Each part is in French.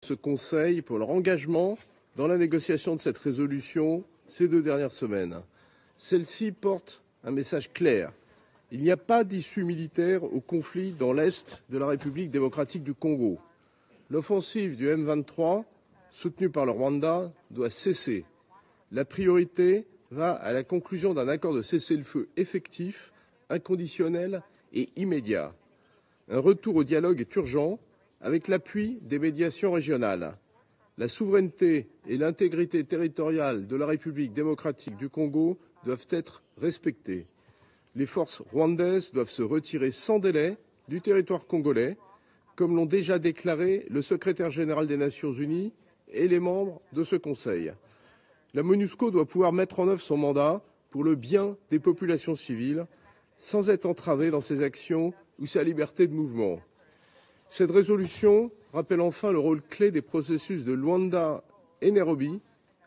ce Conseil pour leur engagement dans la négociation de cette résolution ces 2 dernières semaines. Celle-ci porte un message clair. Il n'y a pas d'issue militaire au conflit dans l'Est de la République démocratique du Congo. L'offensive du M23, soutenue par le Rwanda, doit cesser. La priorité va à la conclusion d'un accord de cessez-le-feu effectif, inconditionnel et immédiat. Un retour au dialogue est urgent avec l'appui des médiations régionales. La souveraineté et l'intégrité territoriale de la République démocratique du Congo doivent être respectées. Les forces rwandaises doivent se retirer sans délai du territoire congolais, comme l'ont déjà déclaré le secrétaire général des Nations Unies et les membres de ce Conseil. La MONUSCO doit pouvoir mettre en œuvre son mandat pour le bien des populations civiles, sans être entravée dans ses actions ou sa liberté de mouvement. Cette résolution rappelle enfin le rôle clé des processus de Luanda et Nairobi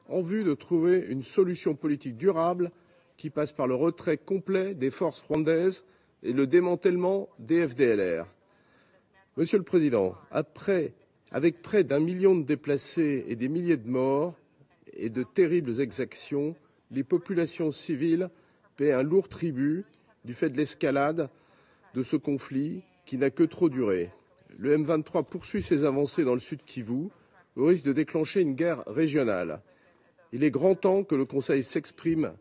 en vue de trouver une solution politique durable qui passe par le retrait complet des forces rwandaises et le démantèlement des FDLR. Monsieur le Président, avec près d'1 million de déplacés et des milliers de morts et de terribles exactions, les populations civiles paient un lourd tribut du fait de l'escalade de ce conflit qui n'a que trop duré. Le M23 poursuit ses avancées dans le sud Kivu au risque de déclencher une guerre régionale. Il est grand temps que le Conseil s'exprime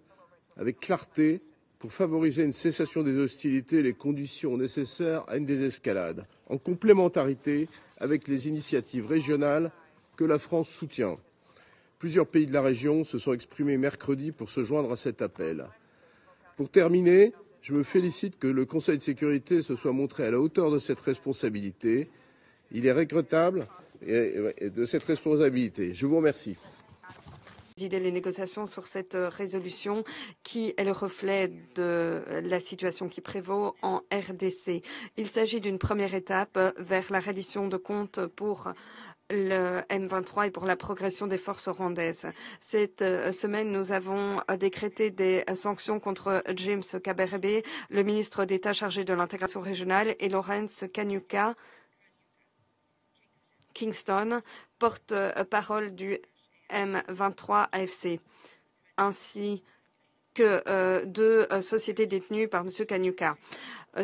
avec clarté pour favoriser une cessation des hostilités et les conditions nécessaires à une désescalade, en complémentarité avec les initiatives régionales que la France soutient. Plusieurs pays de la région se sont exprimés mercredi pour se joindre à cet appel. Pour terminer, je me félicite que le Conseil de sécurité se soit montré à la hauteur de cette responsabilité. Il est regrettable de cette responsabilité. Je vous remercie. Les négociations sur cette résolution qui est le reflet de la situation qui prévaut en RDC. Il s'agit d'une première étape vers la reddition de comptes pour le M23 et pour la progression des forces rwandaises. Cette semaine, nous avons décrété des sanctions contre James Kabarebe, le ministre d'État chargé de l'intégration régionale, et Lawrence Kanyuka Kingston, porte-parole du M23 AFC, ainsi que 2 sociétés détenues par M. Kanyuka.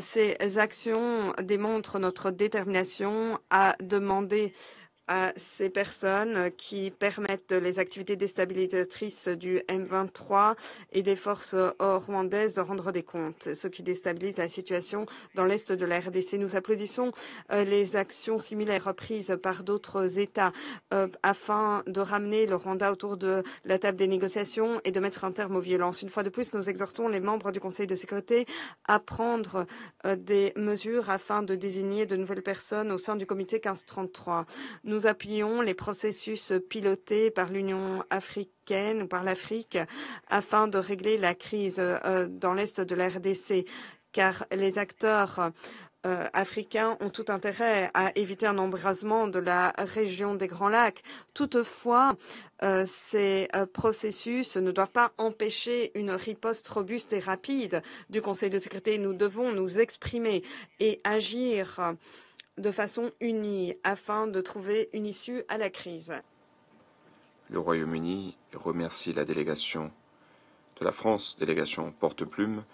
Ces actions démontrent notre détermination à demander à ces personnes qui permettent les activités déstabilisatrices du M23 et des forces rwandaises de rendre des comptes, ce qui déstabilise la situation dans l'est de la RDC. Nous applaudissons les actions similaires prises par d'autres États afin de ramener le Rwanda autour de la table des négociations et de mettre un terme aux violences. Une fois de plus, nous exhortons les membres du Conseil de sécurité à prendre des mesures afin de désigner de nouvelles personnes au sein du comité 1533. Nous appuyons les processus pilotés par l'Union africaine ou par l'Afrique afin de régler la crise dans l'est de la RDC, car les acteurs africains ont tout intérêt à éviter un embrasement de la région des Grands Lacs. Toutefois, ces processus ne doivent pas empêcher une riposte robuste et rapide du Conseil de sécurité. Nous devons nous exprimer et agir de façon unie afin de trouver une issue à la crise. Le Royaume-Uni remercie la délégation de la France, délégation porte-plume,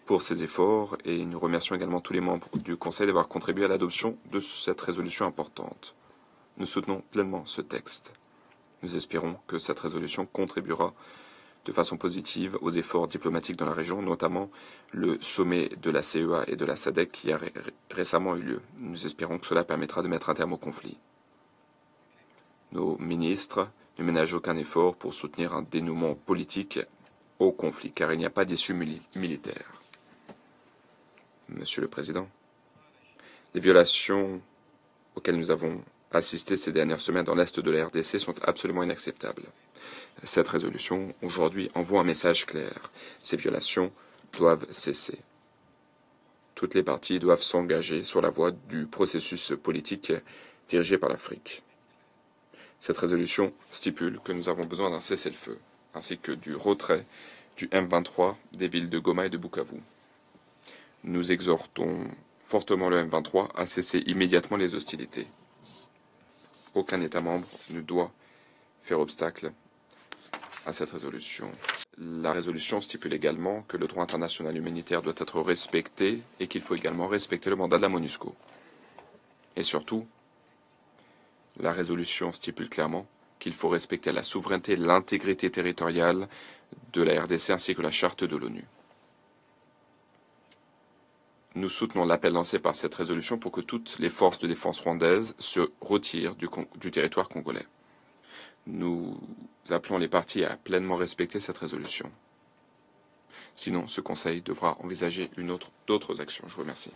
pour ses efforts et nous remercions également tous les membres du Conseil d'avoir contribué à l'adoption de cette résolution importante. Nous soutenons pleinement ce texte. Nous espérons que cette résolution contribuera de façon positive aux efforts diplomatiques dans la région, notamment le sommet de la CEA et de la SADC qui a récemment eu lieu. Nous espérons que cela permettra de mettre un terme au conflit. Nos ministres ne ménagent aucun effort pour soutenir un dénouement politique au conflit, car il n'y a pas d'issue militaire. Monsieur le Président, les violations auxquelles nous avons assisté ces dernières semaines dans l'est de la RDC sont absolument inacceptables. Cette résolution, aujourd'hui, envoie un message clair. Ces violations doivent cesser. Toutes les parties doivent s'engager sur la voie du processus politique dirigé par l'Afrique. Cette résolution stipule que nous avons besoin d'un cessez-le-feu, ainsi que du retrait du M23 des villes de Goma et de Bukavu. Nous exhortons fortement le M23 à cesser immédiatement les hostilités. Aucun État membre ne doit faire obstacle à cette résolution. La résolution stipule également que le droit international humanitaire doit être respecté et qu'il faut également respecter le mandat de la MONUSCO. Et surtout, la résolution stipule clairement qu'il faut respecter la souveraineté et l'intégrité territoriale de la RDC ainsi que la charte de l'ONU. Nous soutenons l'appel lancé par cette résolution pour que toutes les forces de défense rwandaises se retirent du territoire congolais. Nous appelons les parties à pleinement respecter cette résolution. Sinon, ce Conseil devra envisager d'autres actions. Je vous remercie.